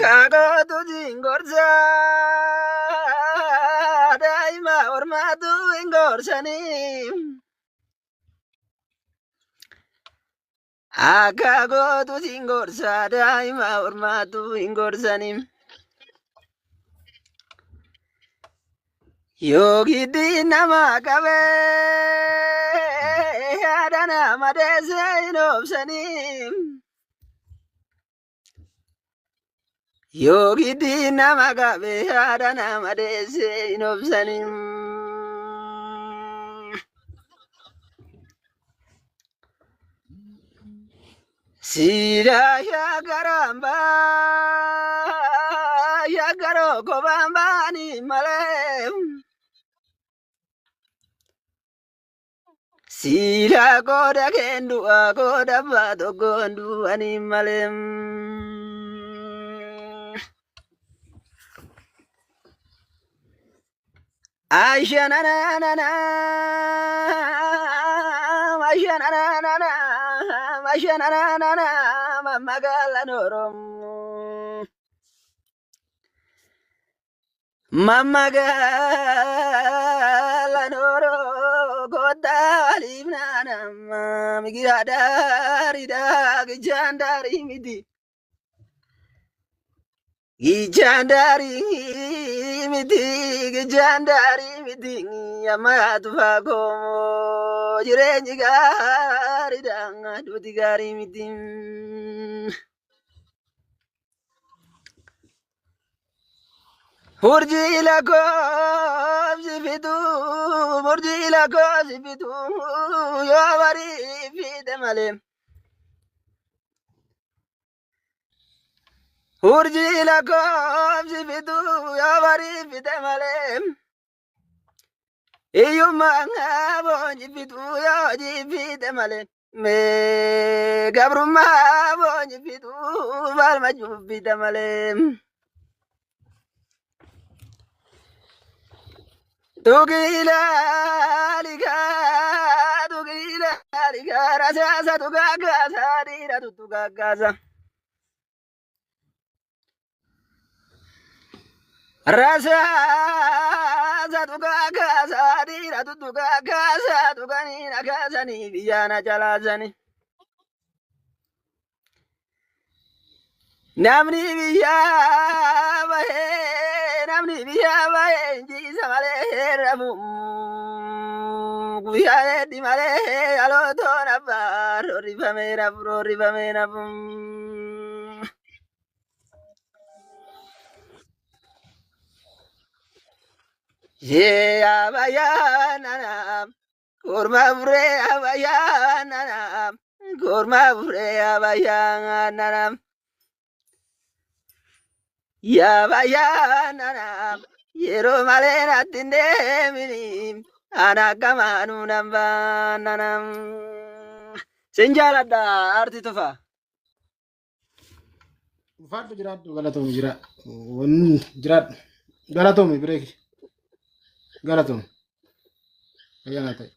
Kagotu jingorsa daima ormatu ingorsani. Kagotu jingorsa daima ormatu ingorsani. Yogidi nama kabe adana madese inobsani. Yogidi nama kabe adana madese inobsani. Sira yagaramba yagaro kobamba ni male. Sira koda kendu koda bato kondu ani malem. Aisha na na na na, Aisha na na na na, Aisha na na na na, mamagala norom. Mamagala noro kota libnana migradari da gijandari midi gijandari midi gijandari midi amatu fago jirenyi gari da duti gari midi. Murjila ko zibitu, murjila ko zibitu, yo bari fide malem. Murjila ko zibitu, yo bari fide malem. Iyumanga bonji fitu, yo fide malem. Me gabruma bonji fitu, balmaju fide malem. Tugila liga, rasa tugagaza, dira tugagaza. Rasa tugagaza, dira tugagaza, tugani nagazani, biyana jalazani. Namni biya bahe, namni biya bahe, jisa male rabu. Biya di male alo to nabar, ribame rabu, ribame rabu. Ye abaya nanam, kurma bure abaya nanam, kurma bure abaya nanam. Ya bayanana yero malena tinde minim anak kamanu nambananam senjala da arti tofa Faddu jiraaddu galatoomii jira. Wanni jiraaddu galatoomii bireeki galatoomii ayyaana ta'e.